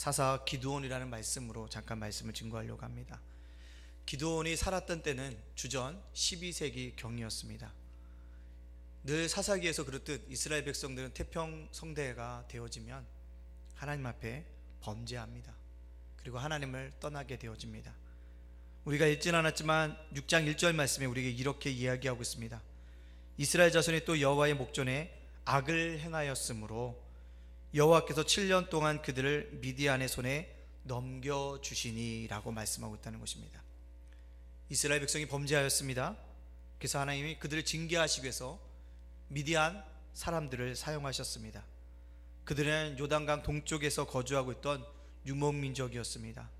사사 기드온이라는 말씀으로 잠깐 말씀을 증거하려고 합니다. 기드온이 살았던 때는 주전 12세기 경이었습니다. 늘 사사기에서 그렇듯 이스라엘 백성들은 태평성대가 되어지면 하나님 앞에 범죄합니다. 그리고 하나님을 떠나게 되어집니다. 우리가 읽진 않았지만 6장 1절 말씀에 우리에게 이렇게 이야기하고 있습니다. 이스라엘 자손이 또 여호와의 목전에 악을 행하였으므로 여호와께서 7년 동안 그들을 미디안의 손에 넘겨주시니 라고 말씀하고 있다는 것입니다. 이스라엘 백성이 범죄하였습니다. 그래서 하나님이 그들을 징계하시기 위해서 미디안 사람들을 사용하셨습니다. 그들은 요단강 동쪽에서 거주하고 있던 유목민족이었습니다.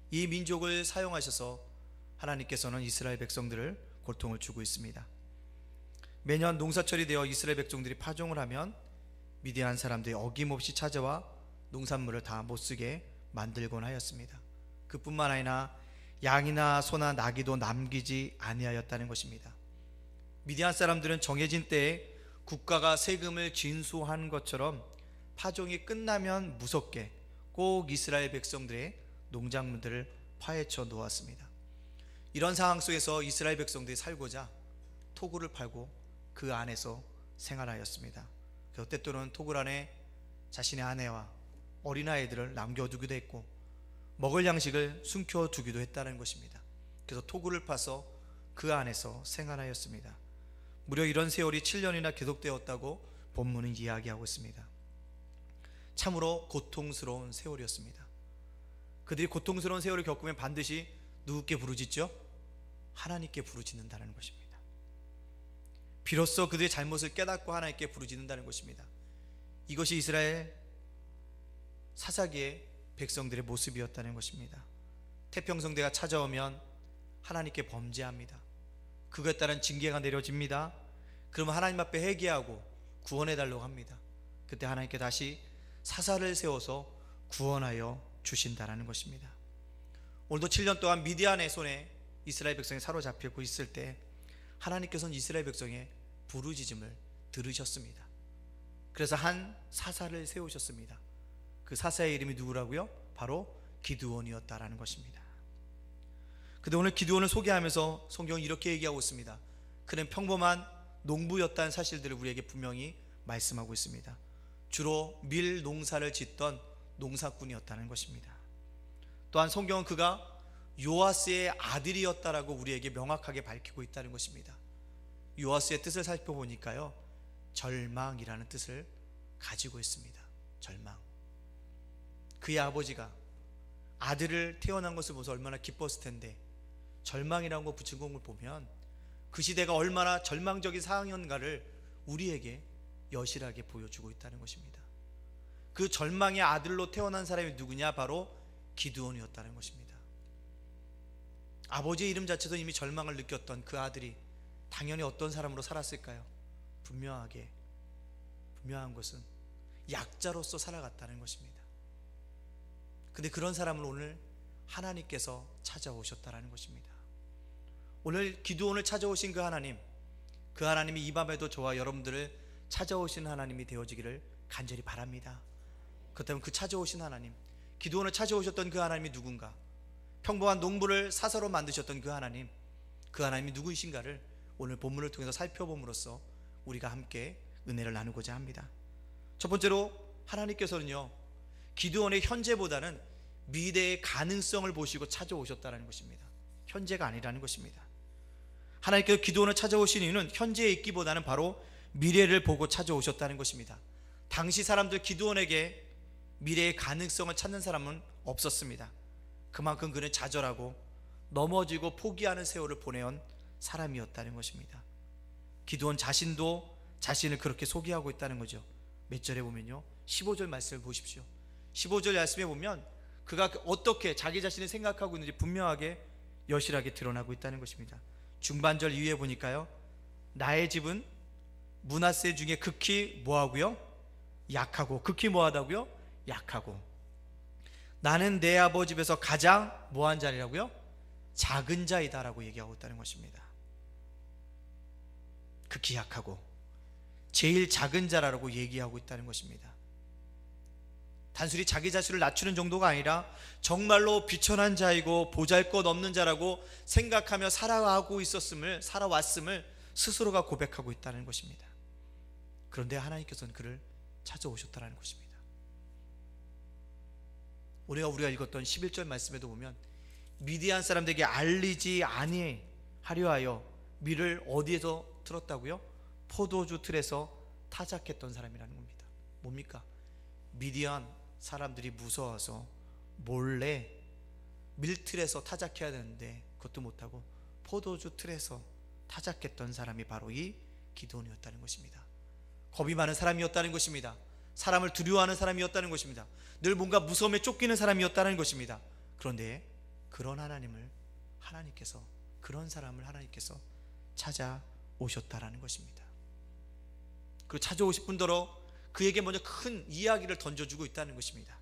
이 민족을 사용하셔서 하나님께서는 이스라엘 백성들을 고통을 주고 있습니다. 매년 농사철이 되어 이스라엘 백성들이 파종을 하면 미디안 사람들이 어김없이 찾아와 농산물을 다 못쓰게 만들곤 하였습니다. 그뿐만 아니라 양이나 소나 나귀도 남기지 아니하였다는 것입니다. 미디안 사람들은 정해진 때에 국가가 세금을 징수한 것처럼 파종이 끝나면 무섭게 꼭 이스라엘 백성들의 농작물들을 파헤쳐 놓았습니다. 이런 상황 속에서 이스라엘 백성들이 살고자 토굴을 팔고 그 안에서 생활하였습니다. 그래서 때때로는 토굴 안에 자신의 아내와 어린아이들을 남겨두기도 했고 먹을 양식을 숨겨두기도 했다는 것입니다. 그래서 토굴을 파서 그 안에서 생활하였습니다. 무려 이런 세월이 7년이나 계속되었다고 본문은 이야기하고 있습니다. 참으로 고통스러운 세월이었습니다. 그들이 고통스러운 세월을 겪으면 반드시 누구께 부르짖죠? 하나님께 부르짖는다는 것입니다. 비로소 그들의 잘못을 깨닫고 하나님께 부르짖는다는 것입니다. 이것이 이스라엘 사사기의 백성들의 모습이었다는 것입니다. 태평성대가 찾아오면 하나님께 범죄합니다. 그것에 따른 징계가 내려집니다. 그러면 하나님 앞에 회개하고 구원해달라고 합니다. 그때 하나님께 다시 사사를 세워서 구원하여 주신다는 것입니다. 오늘도 7년 동안 미디안의 손에 이스라엘 백성이 사로잡히고 있을 때 하나님께서는 이스라엘 백성의 부르짖음을 들으셨습니다. 그래서 한 사사를 세우셨습니다. 그 사사의 이름이 누구라고요? 바로 기드온이었다라는 것입니다. 근데 오늘 기드온을 소개하면서 성경은 이렇게 얘기하고 있습니다. 그는 평범한 농부였다는 사실들을 우리에게 분명히 말씀하고 있습니다. 주로 밀 농사를 짓던 농사꾼이었다는 것입니다. 또한 성경은 그가 요아스의 아들이었다라고 우리에게 명확하게 밝히고 있다는 것입니다. 요아스의 뜻을 살펴보니까요, 절망이라는 뜻을 가지고 있습니다. 절망. 그의 아버지가 아들을 태어난 것을 보면서 얼마나 기뻤을 텐데 절망이라는 거 붙인 것을 보면 그 시대가 얼마나 절망적인 상황이었는가를 우리에게 여실하게 보여주고 있다는 것입니다. 그 절망의 아들로 태어난 사람이 누구냐? 바로 기드온이었다는 것입니다. 아버지의 이름 자체도 이미 절망을 느꼈던 그 아들이 당연히 어떤 사람으로 살았을까요? 분명한 것은 약자로서 살아갔다는 것입니다. 근데 그런 사람을 오늘 하나님께서 찾아오셨다는 것입니다. 오늘 기드온을 찾아오신 그 하나님이 이 밤에도 저와 여러분들을 찾아오시는 하나님이 되어지기를 간절히 바랍니다. 그렇다면 그 찾아오신 하나님, 기드온을 찾아오셨던 그 하나님이 누군가? 평범한 농부를 사사로 만드셨던 그 하나님이 누구이신가를 오늘 본문을 통해서 살펴봄으로써 우리가 함께 은혜를 나누고자 합니다. 첫 번째로 하나님께서는요, 기드온의 현재보다는 미래의 가능성을 보시고 찾아오셨다는 것입니다. 현재가 아니라는 것입니다. 하나님께서 기드온을 찾아오신 이유는 현재에 있기보다는 바로 미래를 보고 찾아오셨다는 것입니다. 당시 사람들 기드온에게 미래의 가능성을 찾는 사람은 없었습니다. 그만큼 그는 좌절하고 넘어지고 포기하는 세월을 보내온 사람이었다는 것입니다. 기드온 자신도 자신을 그렇게 소개하고 있다는 거죠. 몇 절에 보면요, 15절 말씀을 보십시오. 15절 말씀에 보면 그가 어떻게 자기 자신을 생각하고 있는지 분명하게 여실하게 드러나고 있다는 것입니다. 중반절 이후에 보니까요, 나의 집은 므낫세 중에 극히 뭐하고요? 약하고. 극히 뭐하다고요? 약하고. 나는 내 아버지 집에서 가장 뭐한 자리라고요? 작은 자이다 라고 얘기하고 있다는 것입니다. 극히 약하고 제일 작은 자라고 얘기하고 있다는 것입니다. 단순히 자기 자신을 낮추는 정도가 아니라 정말로 비천한 자이고 보잘것없는 자라고 생각하며 살아왔음을 스스로가 고백하고 있다는 것입니다. 그런데 하나님께서는 그를 찾아오셨다는 것입니다. 우리가 읽었던 11절 말씀에도 보면 미디안 사람들에게 알리지 아니하려 하여 밀을 어디에서 틀었다고요? 포도주 틀에서 타작했던 사람이라는 겁니다. 뭡니까? 미디안 사람들이 무서워서 몰래 밀틀에서 타작해야 되는데 그것도 못하고 포도주 틀에서 타작했던 사람이 바로 이 기드온이었다는 것입니다. 겁이 많은 사람이었다는 것입니다. 사람을 두려워하는 사람이었다는 것입니다. 늘 뭔가 무서움에 쫓기는 사람이었다는 것입니다. 그런데 그런 그런 사람을 하나님께서 찾아오셨다라는 것입니다. 그리고 찾아오실 뿐더러 그에게 먼저 큰 이야기를 던져주고 있다는 것입니다.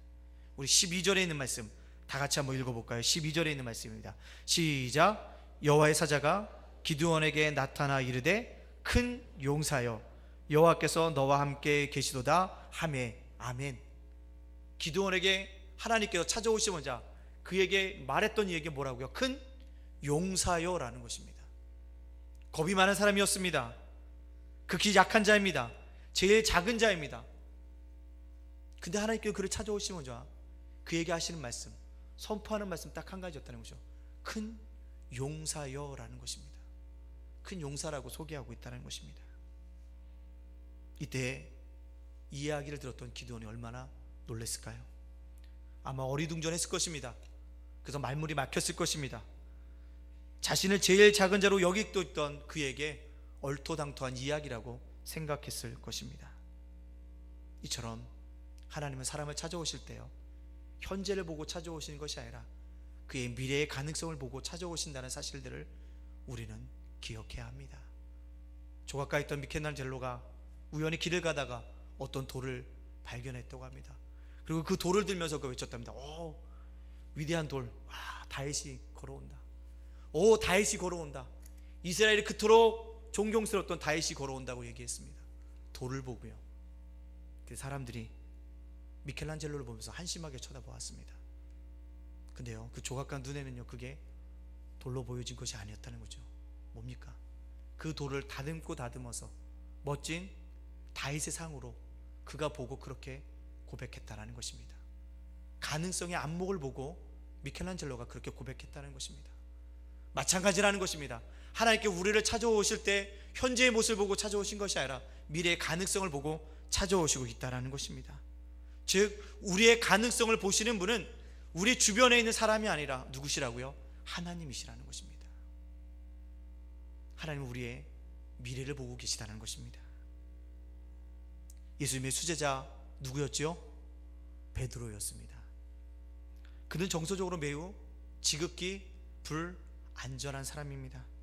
우리 12절에 있는 말씀 다 같이 한번 읽어볼까요? 12절에 있는 말씀입니다. 시작. 여호와의 사자가 기드온에게 나타나 이르되 큰 용사여 여호와께서 너와 함께 계시도다 하매. 아멘. 기드온에게 하나님께서 찾아오시자 그에게 말했던 얘기가 뭐라고요? 큰 용사여 라는 것입니다. 겁이 많은 사람이었습니다. 극히 약한 자입니다. 제일 작은 자입니다. 근데 하나님께서 그를 찾아오시자 그에게 하시는 말씀, 선포하는 말씀 딱 한 가지였다는 거죠. 큰 용사여 라는 것입니다. 큰 용사라고 소개하고 있다는 것입니다. 이때 이 이야기를 들었던 기드온이 얼마나 놀랐을까요? 아마 어리둥절했을 것입니다. 그래서 말문이 막혔을 것입니다. 자신을 제일 작은 자로 여기고 있던 그에게 얼토당토한 이야기라고 생각했을 것입니다. 이처럼 하나님은 사람을 찾아오실 때요, 현재를 보고 찾아오시는 것이 아니라 그의 미래의 가능성을 보고 찾아오신다는 사실들을 우리는 기억해야 합니다. 조각가 있던 미켈란젤로가 우연히 길을 가다가 어떤 돌을 발견했다고 합니다. 그리고 그 돌을 들면서 그 외쳤답니다. 오, 위대한 돌, 와, 다윗이 걸어온다. 오, 다윗이 걸어온다. 이스라엘이 그토록 존경스러웠던 다윗이 걸어온다고 얘기했습니다. 돌을 보고요. 그 사람들이 미켈란젤로를 보면서 한심하게 쳐다보았습니다. 근데요, 그 조각가 눈에는요, 그게 돌로 보여진 것이 아니었다는 거죠. 뭡니까? 그 돌을 다듬어서 멋진 다윗의 상으로 그가 보고 그렇게 고백했다라는 것입니다. 가능성의 안목을 보고 미켈란젤로가 그렇게 고백했다는 것입니다. 마찬가지라는 것입니다. 하나님께 우리를 찾아오실 때 현재의 모습을 보고 찾아오신 것이 아니라 미래의 가능성을 보고 찾아오시고 있다는 것입니다. 즉 우리의 가능성을 보시는 분은 우리 주변에 있는 사람이 아니라 누구시라고요? 하나님이시라는 것입니다. 하나님은 우리의 미래를 보고 계시다는 것입니다. 예수님의 수제자 누구였죠? 베드로였습니다. 그는 정서적으로 매우 지극히 불안전한 사람입니다.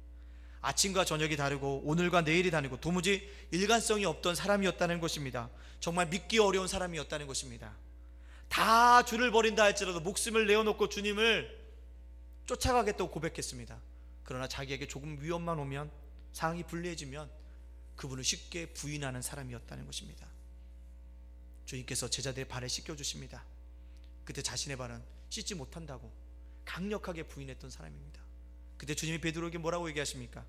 아침과 저녁이 다르고 오늘과 내일이 다르고 도무지 일관성이 없던 사람이었다는 것입니다. 정말 믿기 어려운 사람이었다는 것입니다. 다 주를 버린다 할지라도 목숨을 내어놓고 주님을 쫓아가겠다고 고백했습니다. 그러나 자기에게 조금 위험만 오면, 상황이 불리해지면 그분을 쉽게 부인하는 사람이었다는 것입니다. 주님께서 제자들의 발을 씻겨주십니다. 그때 자신의 발은 씻지 못한다고 강력하게 부인했던 사람입니다. 그때 주님이 베드로에게 뭐라고 얘기하십니까?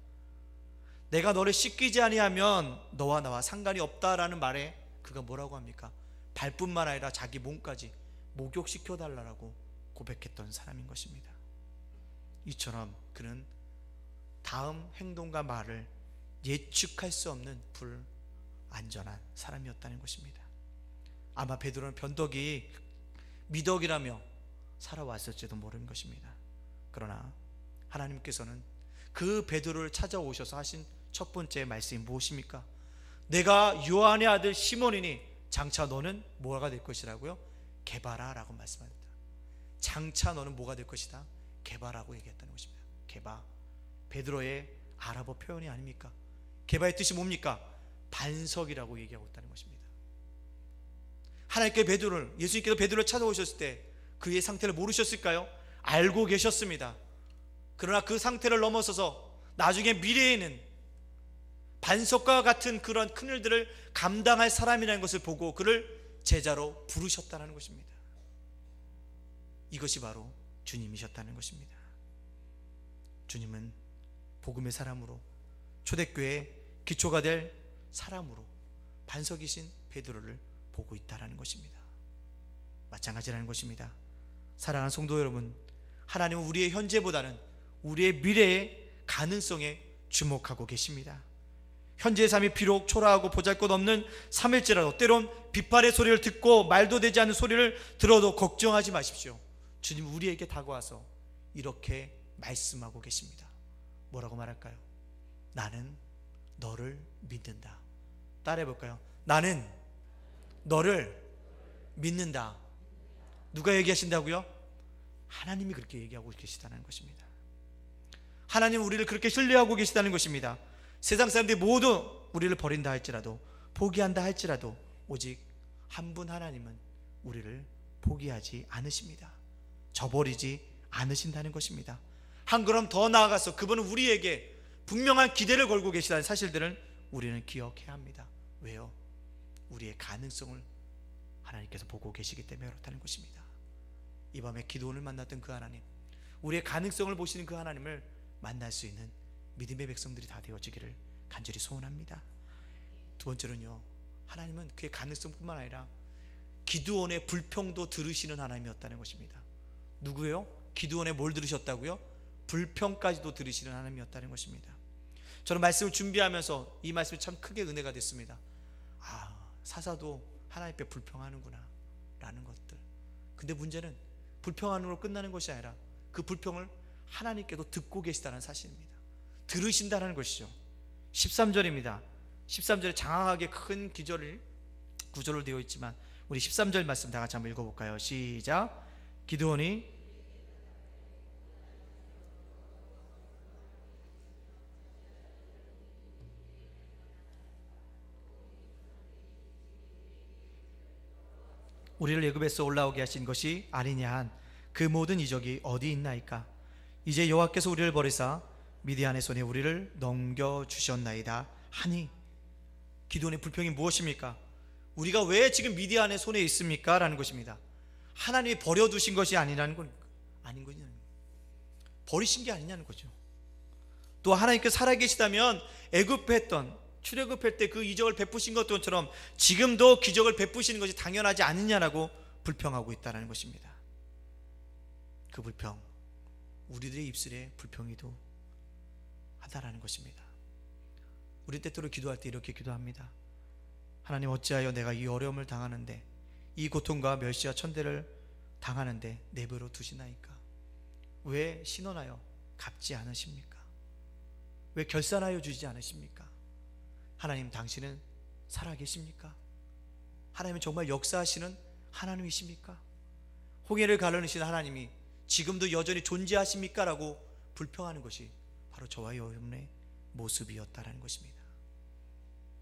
내가 너를 씻기지 아니하면 너와 나와 상관이 없다라는 말에 그가 뭐라고 합니까? 발뿐만 아니라 자기 몸까지 목욕시켜달라고 고백했던 사람인 것입니다. 이처럼 그는 다음 행동과 말을 예측할 수 없는 불안전한 사람이었다는 것입니다. 아마 베드로는 변덕이 미덕이라며 살아왔을지도 모르는 것입니다. 그러나 하나님께서는 그 베드로를 찾아오셔서 하신 첫 번째 말씀이 무엇입니까? 내가 요한의 아들 시몬이니 장차 너는 뭐가 될 것이라고요? 게바라 라고 말씀합니다. 장차 너는 뭐가 될 것이다? 게바라고 얘기했다는 것입니다. 게바, 베드로의 아랍어 표현이 아닙니까? 게바의 뜻이 뭡니까? 반석이라고 얘기하고 있다는 것입니다. 하나님께 예수님께서 베드로를 찾아오셨을 때 그의 상태를 모르셨을까요? 알고 계셨습니다. 그러나 그 상태를 넘어서서 나중에 미래에는 반석과 같은 그런 큰 일들을 감당할 사람이라는 것을 보고 그를 제자로 부르셨다는 것입니다. 이것이 바로 주님이셨다는 것입니다. 주님은 복음의 사람으로, 초대교회의 기초가 될 사람으로 반석이신 베드로를 보고 있다는 것입니다. 마찬가지라는 것입니다. 사랑하는 성도 여러분, 하나님은 우리의 현재보다는 우리의 미래의 가능성에 주목하고 계십니다. 현재의 삶이 비록 초라하고 보잘것없는 삶일지라도 때론 비판의 소리를 듣고 말도 되지 않는 소리를 들어도 걱정하지 마십시오. 주님 우리에게 다가와서 이렇게 말씀하고 계십니다. 뭐라고 말할까요? 나는 너를 믿는다. 따라해 볼까요? 나는 너를 믿는다. 누가 얘기하신다고요? 하나님이 그렇게 얘기하고 계시다는 것입니다. 하나님은 우리를 그렇게 신뢰하고 계시다는 것입니다. 세상 사람들이 모두 우리를 버린다 할지라도, 포기한다 할지라도 오직 한 분 하나님은 우리를 포기하지 않으십니다. 저버리지 않으신다는 것입니다. 한 걸음 더 나아가서 그분은 우리에게 분명한 기대를 걸고 계시다는 사실들을 우리는 기억해야 합니다. 왜요? 우리의 가능성을 하나님께서 보고 계시기 때문에 그렇다는 것입니다. 이 밤에 기도원을 만났던 그 하나님, 우리의 가능성을 보시는 그 하나님을 만날 수 있는 믿음의 백성들이 다 되어지기를 간절히 소원합니다. 두 번째로는요, 하나님은 그의 가능성뿐만 아니라 기드온의 불평도 들으시는 하나님이었다는 것입니다. 누구예요? 기드온의 뭘 들으셨다고요? 불평까지도 들으시는 하나님이었다는 것입니다. 저는 말씀을 준비하면서 이 말씀이 참 크게 은혜가 됐습니다. 사사도 하나님 앞에 불평하는구나 라는 것들. 근데 문제는 불평하는 걸로 끝나는 것이 아니라 그 불평을 하나님께도 듣고 계시다는 사실입니다. 들으신다는 것이죠. 13절입니다. 13절에 장황하게 큰 구절로 되어 있지만 우리 13절 말씀 다 같이 한번 읽어볼까요? 시작. 기드온이 우리를 애굽에서 올라오게 하신 것이 아니냐 한 그 모든 이적이 어디 있나이까? 이제 여호와께서 우리를 버리사 미디안의 손에 우리를 넘겨주셨나이다 하니, 기드온의 불평이 무엇입니까? 우리가 왜 지금 미디안의 손에 있습니까? 라는 것입니다. 하나님이 버려두신 것이 아닌 거냐, 버리신 게 아니냐는 거죠. 또 하나님께서 살아계시다면 애굽했던 출애굽할 때 그 이적을 베푸신 것처럼 지금도 기적을 베푸시는 것이 당연하지 않느냐라고 불평하고 있다는 것입니다. 그 불평, 우리들의 입술에 불평이도 하다라는 것입니다. 우리 때때로 기도할 때 이렇게 기도합니다. 하나님, 어찌하여 내가 이 어려움을 당하는데, 이 고통과 멸시와 천대를 당하는데 내버려 두시나이까? 왜 신원하여 갚지 않으십니까? 왜 결산하여 주지 않으십니까? 하나님, 당신은 살아계십니까? 하나님은 정말 역사하시는 하나님이십니까? 홍해를 가르시는 하나님이 지금도 여전히 존재하십니까? 라고 불평하는 것이 바로 저와 여러분의 모습이었다는 것입니다.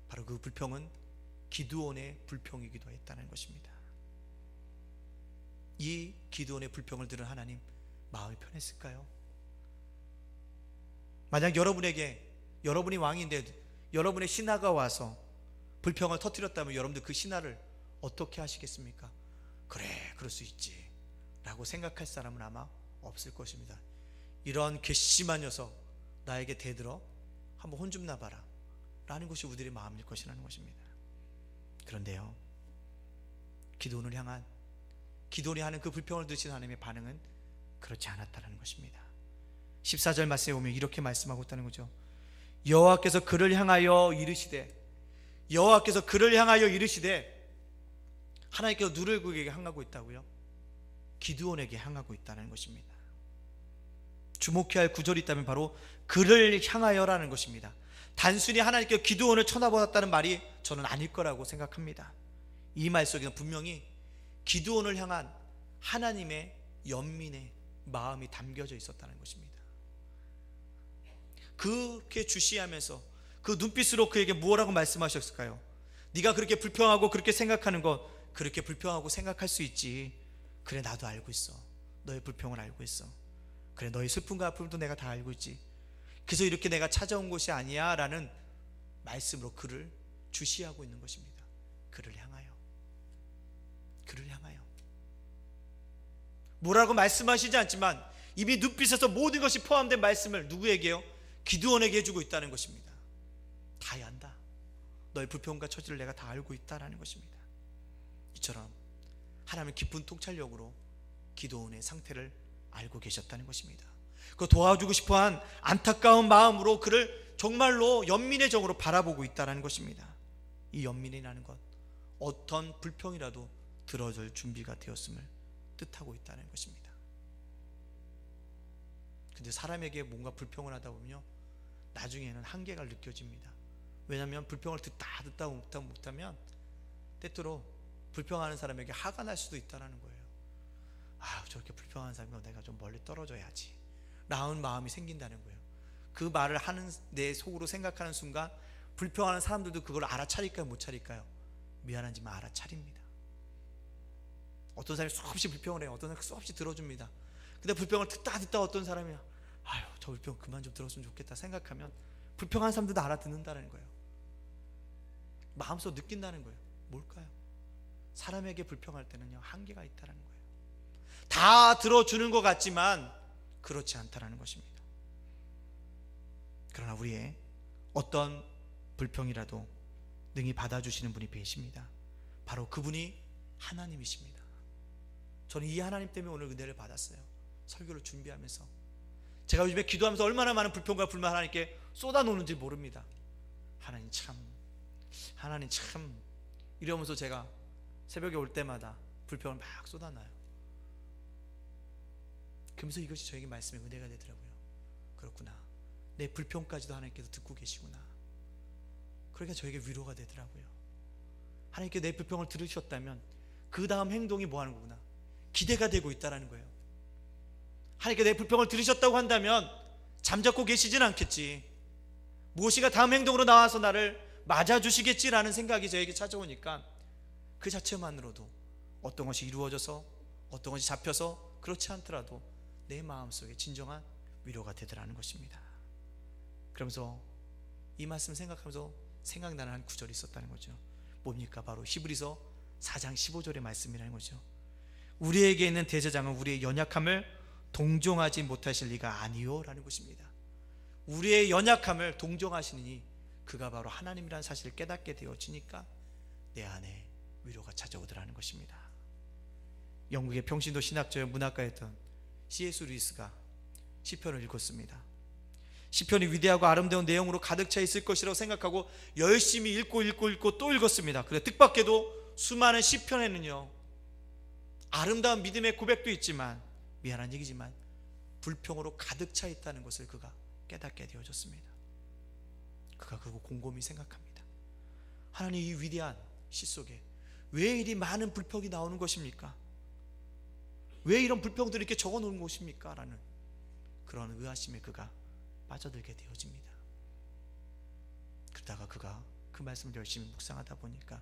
바로 그 불평은 기드온의 불평이기도 했다는 것입니다. 이 기드온의 불평을 들은 하나님, 마음이 편했을까요? 만약 여러분이 왕인데 여러분의 신하가 와서 불평을 터뜨렸다면 여러분들 그 신하를 어떻게 하시겠습니까? 그래, 그럴 수 있지 라고 생각할 사람은 아마 없을 것입니다. 이런 괘씸한 녀석 나에게 대들어 한번 혼 좀 나봐라 라는 것이 우리들의 마음일 것이라는 것입니다. 그런데요, 기드온이 하는 그 불평을 들으신 하나님의 반응은 그렇지 않았다는 것입니다. 14절 말씀에 보면 이렇게 말씀하고 있다는 거죠. 여호와께서 그를 향하여 이르시되, 하나님께서 누구에게 향하고 있다고요? 기드온에게 향하고 있다는 것입니다. 주목해야 할 구절이 있다면 바로 그를 향하여라는 것입니다. 단순히 하나님께서 기드온을 쳐다보았다는 말이 저는 아닐 거라고 생각합니다. 이 말 속에는 분명히 기드온을 향한 하나님의 연민의 마음이 담겨져 있었다는 것입니다. 그렇게 주시하면서 그 눈빛으로 그에게 무엇라고 말씀하셨을까요? 네가 그렇게 불평하고 그렇게 생각하는 것, 그렇게 불평하고 생각할 수 있지. 그래, 나도 알고 있어. 너의 불평을 알고 있어. 그래, 너의 슬픔과 아픔도 내가 다 알고 있지. 그래서 이렇게 내가 찾아온 것이 아니야 라는 말씀으로 그를 주시하고 있는 것입니다. 그를 향하여. 뭐라고 말씀하시지 않지만 이미 눈빛에서 모든 것이 포함된 말씀을 누구에게요? 기드온에게 해주고 있다는 것입니다. 다 안다. 너의 불평과 처지를 내가 다 알고 있다라는 것입니다. 이처럼 하나님은 깊은 통찰력으로 기드온의 상태를 알고 계셨다는 것입니다. 그 도와주고 싶어한 안타까운 마음으로 그를 정말로 연민의 정으로 바라보고 있다는 것입니다. 이 연민이라는 것, 어떤 불평이라도 들어줄 준비가 되었음을 뜻하고 있다는 것입니다. 근데 사람에게 뭔가 불평을 하다 보면요, 나중에는 한계가 느껴집니다. 왜냐하면 불평을 듣다 못하면 때때로 불평하는 사람에게 화가 날 수도 있다는 거예요. 아, 저렇게 불평하는 사람이 내가 좀 멀리 떨어져야지 라는 마음이 생긴다는 거예요. 그 말을 하는 내 속으로 생각하는 순간 불평하는 사람들도 그걸 알아차릴까요, 못 차릴까요? 미안하지만 알아차립니다. 어떤 사람이 수없이 불평을 해요. 어떤 사람이 수없이 들어줍니다. 근데 불평을 듣다 어떤 사람이 아유, 저 불평 그만 좀 들었으면 좋겠다 생각하면 불평하는 사람들도 알아듣는다는 거예요. 마음속으로 느낀다는 거예요. 뭘까요? 사람에게 불평할 때는요, 한계가 있다는 거예요. 다 들어주는 것 같지만 그렇지 않다는 것입니다. 그러나 우리의 어떤 불평이라도 능히 받아주시는 분이 계십니다. 바로 그분이 하나님이십니다. 저는 이 하나님 때문에 오늘 은혜를 받았어요. 설교를 준비하면서 제가 요즘에 기도하면서 얼마나 많은 불평과 불만 하나님께 쏟아놓는지 모릅니다. 하나님 참 이러면서 제가 새벽에 올 때마다 불평을 막 쏟아놔요. 그러면서 이것이 저에게 말씀의 은혜가 되더라고요. 그렇구나, 내 불평까지도 하나님께서 듣고 계시구나. 그러니까 저에게 위로가 되더라고요. 하나님께 내 불평을 들으셨다면 그 다음 행동이 뭐 하는 거구나, 기대가 되고 있다는 거예요. 하나님께 내 불평을 들으셨다고 한다면 잠자코 계시진 않겠지, 무엇인가 다음 행동으로 나와서 나를 맞아주시겠지라는 생각이 저에게 찾아오니까 그 자체만으로도 어떤 것이 이루어져서 어떤 것이 잡혀서 그렇지 않더라도 내 마음속에 진정한 위로가 되더라는 것입니다. 그러면서 이 말씀 생각하면서 생각나는 한 구절이 있었다는 거죠. 뭡니까? 바로 히브리서 4장 15절의 말씀이라는 거죠. 우리에게 있는 대제장은 우리의 연약함을 동정하지 못하실 리가 아니요 라는 것입니다. 우리의 연약함을 동정하시니 그가 바로 하나님이라는 사실을 깨닫게 되어지니까 내 안에 위로가 찾아오더라는 것입니다. 영국의 평신도 신학자여 문학가였던 C.S. 루이스가 시편을 읽었습니다. 시편이 위대하고 아름다운 내용으로 가득 차 있을 것이라고 생각하고 열심히 읽고 또 읽었습니다. 그런데 뜻밖에도 수많은 시편에는요, 아름다운 믿음의 고백도 있지만 미안한 얘기지만 불평으로 가득 차 있다는 것을 그가 깨닫게 되어졌습니다. 그가 그리고 곰곰이 생각합니다. 하나님, 이 위대한 시 속에 왜 이리 많은 불평이 나오는 것입니까? 왜 이런 불평들을 이렇게 적어 놓은 것입니까? 라는 그런 의아심에 그가 빠져들게 되어집니다. 그러다가 그가 그 말씀을 열심히 묵상하다 보니까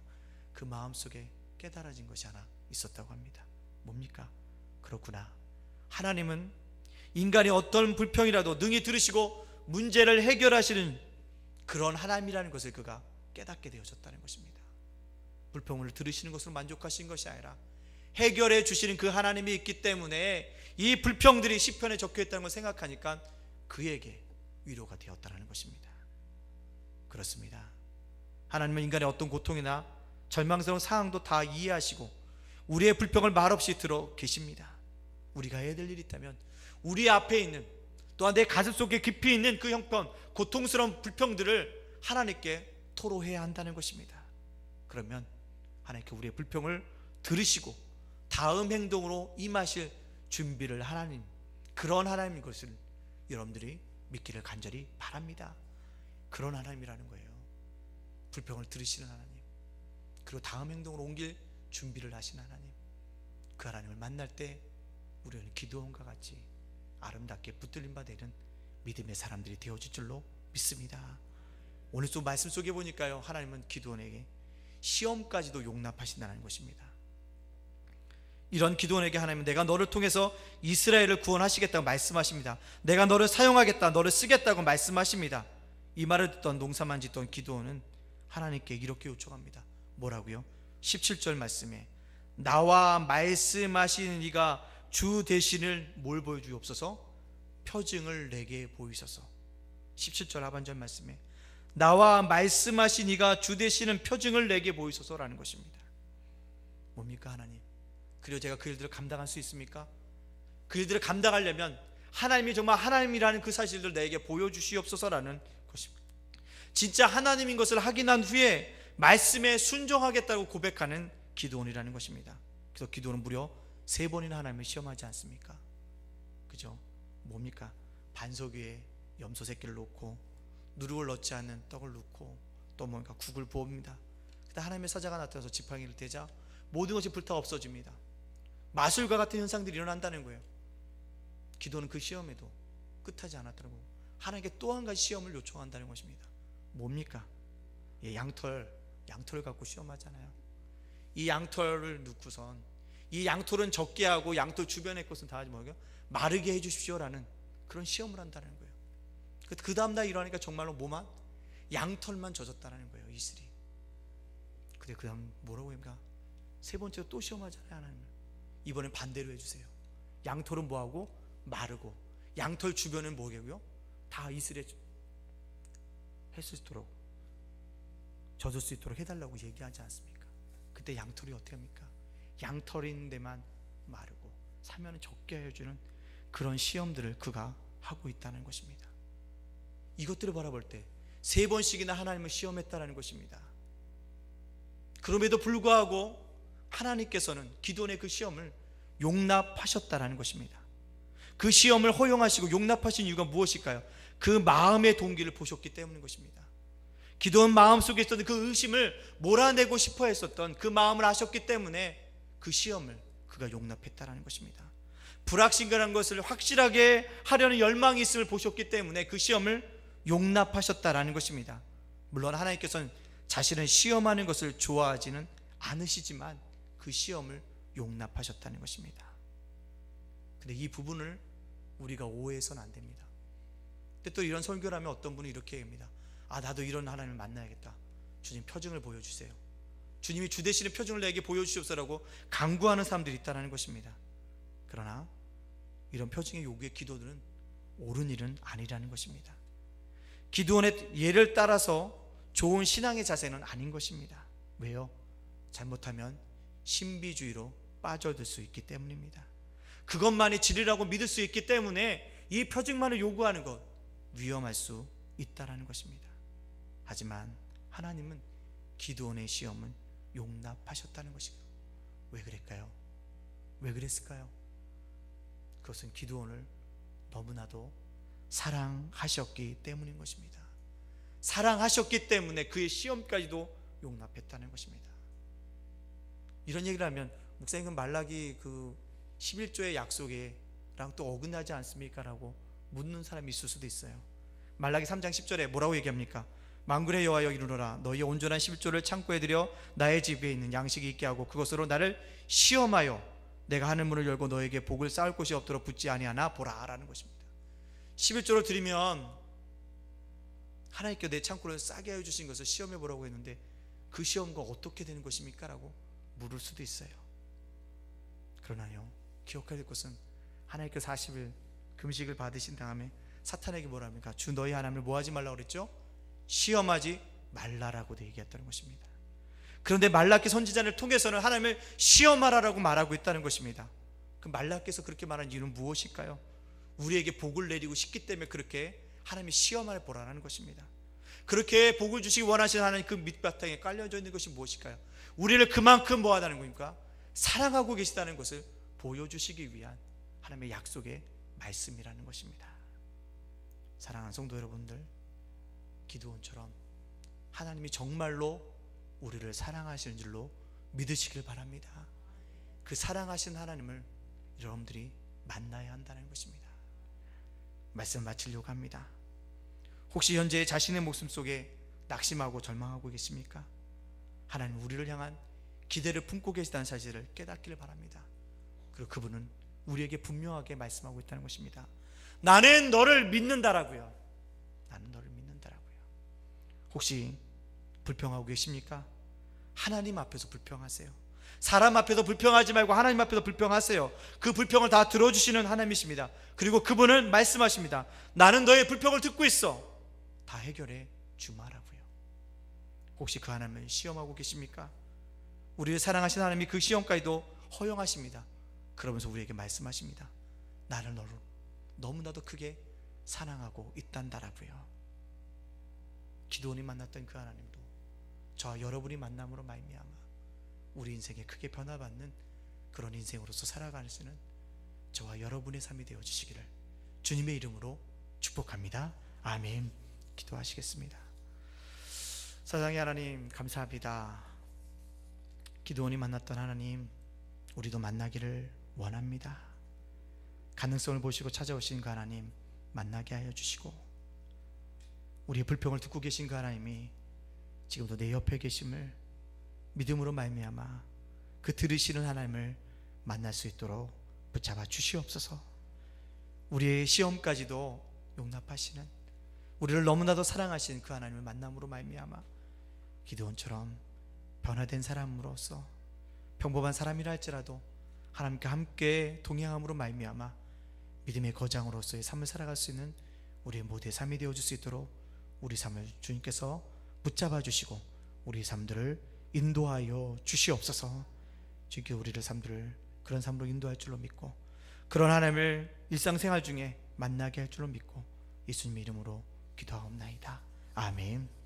그 마음속에 깨달아진 것이 하나 있었다고 합니다. 뭡니까? 그렇구나, 하나님은 인간이 어떤 불평이라도 능히 들으시고 문제를 해결하시는 그런 하나님이라는 것을 그가 깨닫게 되어졌다는 것입니다. 불평을 들으시는 것으로 만족하신 것이 아니라 해결해 주시는 그 하나님이 있기 때문에 이 불평들이 시편에 적혀 있다는 걸 생각하니까 그에게 위로가 되었다는 것입니다. 그렇습니다. 하나님은 인간의 어떤 고통이나 절망스러운 상황도 다 이해하시고 우리의 불평을 말없이 들어 계십니다. 우리가 해야 될 일이 있다면 우리 앞에 있는, 또한 내 가슴 속에 깊이 있는 그 형편, 고통스러운 불평들을 하나님께 토로해야 한다는 것입니다. 그러면 하나님께 우리의 불평을 들으시고 다음 행동으로 임하실 준비를 하나님, 그런 하나님인 것을 여러분들이 믿기를 간절히 바랍니다. 그런 하나님이라는 거예요. 불평을 들으시는 하나님, 그리고 다음 행동으로 옮길 준비를 하시는 하나님. 그 하나님을 만날 때 우리는 기드온과 같이 아름답게 붙들림 바 되는 믿음의 사람들이 되어질 줄로 믿습니다. 오늘 또 말씀 속에 보니까요, 하나님은 기드온에게 시험까지도 용납하신다는 것입니다. 이런 기드온에게 하나님은 내가 너를 통해서 이스라엘을 구원하시겠다고 말씀하십니다. 내가 너를 사용하겠다, 너를 쓰겠다고 말씀하십니다. 이 말을 듣던 농사만 짓던 기드온은 하나님께 이렇게 요청합니다. 뭐라고요? 17절 말씀에 나와 말씀하시는 이가 주 대신을 뭘 보여주옵소서? 표징을 내게 보이소서. 17절 하반절 말씀에 나와 말씀하신 이가 주 되시는 표징을 내게 보이소서라는 것입니다. 뭡니까 하나님? 그리고 제가 그 일들을 감당할 수 있습니까? 그 일들을 감당하려면 하나님이 정말 하나님이라는 그 사실을 내게 보여주시옵소서라는 것입니다. 진짜 하나님인 것을 확인한 후에 말씀에 순종하겠다고 고백하는 기드온이라는 것입니다. 그래서 기드온은 무려 3번이나 하나님을 시험하지 않습니까? 그죠? 뭡니까? 반석 위에 염소 새끼를 놓고 누룩을 넣지 않는 떡을 넣고 또 뭔가 국을 부읍니다. 그때 하나님의 사자가 나타나서 지팡이를 대자 모든 것이 불타 없어집니다. 마술과 같은 현상들이 일어난다는 거예요. 기도는 그 시험에도 끝하지 않았더라고요. 하나님께 또 한 가지 시험을 요청한다는 것입니다. 뭡니까? 양털을 갖고 시험하잖아요. 이 양털을 넣고선 이 양털은 적게 하고 양털 주변의 것은 다 하지 말고 마르게 해주십시오라는 그런 시험을 한다는 거예요. 그 다음날 일어나니까 정말로 뭐만? 양털만 젖었다는 거예요, 이슬이. 근데 그 다음 뭐라고 합니까? 3번째로 또 시험하잖아요, 하나님. 이번엔 반대로 해주세요. 양털은 뭐하고? 마르고, 양털 주변은 뭐겠고요? 다 이슬에 했을 수 있도록, 젖을 수 있도록 해달라고 얘기하지 않습니까? 그때 양털이 어떻게 합니까? 양털인 데만 마르고 사면은 적게 해주는 그런 시험들을 그가 하고 있다는 것입니다. 이것들을 바라볼 때 3번씩이나 하나님을 시험했다는 것입니다. 그럼에도 불구하고 하나님께서는 기드온의 그 시험을 용납하셨다는 것입니다. 그 시험을 허용하시고 용납하신 이유가 무엇일까요? 그 마음의 동기를 보셨기 때문인 것입니다. 기드온 마음속에 있었던 그 의심을 몰아내고 싶어 했었던 그 마음을 아셨기 때문에 그 시험을 그가 용납했다는 것입니다. 불확실한 것을 확실하게 하려는 열망이 있음을 보셨기 때문에 그 시험을 용납하셨다라는 것입니다. 물론 하나님께서는 자신을 시험하는 것을 좋아하지는 않으시지만 그 시험을 용납하셨다는 것입니다. 근데 이 부분을 우리가 오해해서는 안 됩니다. 근데 또 이런 설교를 하면 어떤 분이 이렇게 얘기합니다. 나도 이런 하나님을 만나야겠다. 주님 표징을 보여주세요. 주님이 주 되시는 표징을 내게 보여주시옵소서라고 간구하는 사람들이 있다는 것입니다. 그러나 이런 표징의 요구의 기도들은 옳은 일은 아니라는 것입니다. 기드온의 예를 따라서 좋은 신앙의 자세는 아닌 것입니다. 왜요? 잘못하면 신비주의로 빠져들 수 있기 때문입니다. 그것만이 진리라고 믿을 수 있기 때문에 이 표징만을 요구하는 것 위험할 수 있다는 것입니다. 하지만 하나님은 기드온의 시험을 용납하셨다는 것이고, 왜 그랬을까요? 왜 그랬을까요? 그것은 기드온을 너무나도 사랑하셨기 때문인 것입니다. 사랑하셨기 때문에 그의 시험까지도 용납했다는 것입니다. 이런 얘기를 하면 목사님 말라기 그 11조의 약속에랑 또 어긋나지 않습니까? 라고 묻는 사람이 있을 수도 있어요. 말라기 3장 10절에 뭐라고 얘기합니까? 만군의 여호와여 이르노라 너희의 온전한 11조를 창고에 들여 나의 집에 있는 양식이 있게 하고 그것으로 나를 시험하여 내가 하늘 문을 열고 너에게 복을 쌓을 곳이 없도록 붙지 아니하나 보라 라는 것입니다. 11조를 드리면 하나님께 내 창고를 싸게 해주신 것을 시험해 보라고 했는데 그 시험과 어떻게 되는 것입니까? 라고 물을 수도 있어요. 그러나요, 기억해야 될 것은 하나님께서 40일 금식을 받으신 다음에 사탄에게 뭐라 합니까? 주 너희 하나님을 뭐 하지 말라고 그랬죠? 시험하지 말라라고도 얘기했다는 것입니다. 그런데 말라기 선지자를 통해서는 하나님을 시험하라라고 말하고 있다는 것입니다. 그 말라기에서 그렇게 말한 이유는 무엇일까요? 우리에게 복을 내리고 싶기 때문에 그렇게 하나님이 시험을 보라는 것입니다. 그렇게 복을 주시기 원하시는 하나님 그 밑바탕에 깔려져 있는 것이 무엇일까요? 우리를 그만큼 뭐 하다는 겁니까? 사랑하고 계시다는 것을 보여주시기 위한 하나님의 약속의 말씀이라는 것입니다. 사랑하는 성도 여러분들, 기드온처럼 하나님이 정말로 우리를 사랑하시는 줄로 믿으시길 바랍니다. 그 사랑하신 하나님을 여러분들이 만나야 한다는 것입니다. 말씀 마치려고 합니다. 혹시 현재 자신의 목숨 속에 낙심하고 절망하고 계십니까? 하나님 우리를 향한 기대를 품고 계시다는 사실을 깨닫기를 바랍니다. 그리고 그분은 우리에게 분명하게 말씀하고 있다는 것입니다. 나는 너를 믿는다라고요. 나는 너를 믿는다라고요. 혹시 불평하고 계십니까? 하나님 앞에서 불평하세요. 사람 앞에서 불평하지 말고 하나님 앞에서 불평하세요. 그 불평을 다 들어주시는 하나님이십니다. 그리고 그분은 말씀하십니다. 나는 너의 불평을 듣고 있어. 다 해결해 주마라고요. 혹시 그 하나님을 시험하고 계십니까? 우리를 사랑하시는 하나님이 그 시험까지도 허용하십니다. 그러면서 우리에게 말씀하십니다. 나를 너무나도 크게 사랑하고 있단다라고요. 기도원이 만났던 그 하나님도 저와 여러분이 만남으로 말미암아 우리 인생에 크게 변화받는 그런 인생으로서 살아가시는 저와 여러분의 삶이 되어 주시기를 주님의 이름으로 축복합니다. 아멘. 기도하시겠습니다. 사랑의 하나님, 감사합니다. 기도원이 만났던 하나님, 우리도 만나기를 원합니다. 가능성을 보시고 찾아오신 그 하나님 만나게 하여 주시고, 우리의 불평을 듣고 계신 그 하나님이 지금도 내 옆에 계심을 믿음으로 말미암아 그 들으시는 하나님을 만날 수 있도록 붙잡아 주시옵소서. 우리의 시험까지도 용납하시는, 우리를 너무나도 사랑하시는 그 하나님을 만남으로 말미암아 기드온처럼 변화된 사람으로서, 평범한 사람이라 할지라도 하나님과 함께 동행함으로 말미암아 믿음의 거장으로서의 삶을 살아갈 수 있는 우리의 모두의 삶이 되어줄 수 있도록 우리 삶을 주님께서 붙잡아 주시고 우리 삶들을 인도하여 주시옵소서. 주님께 우리를 삶들을 그런 삶으로 인도할 줄로 믿고, 그런 하나님을 일상생활 중에 만나게 할 줄로 믿고 예수님 이름으로 기도하옵나이다. 아멘.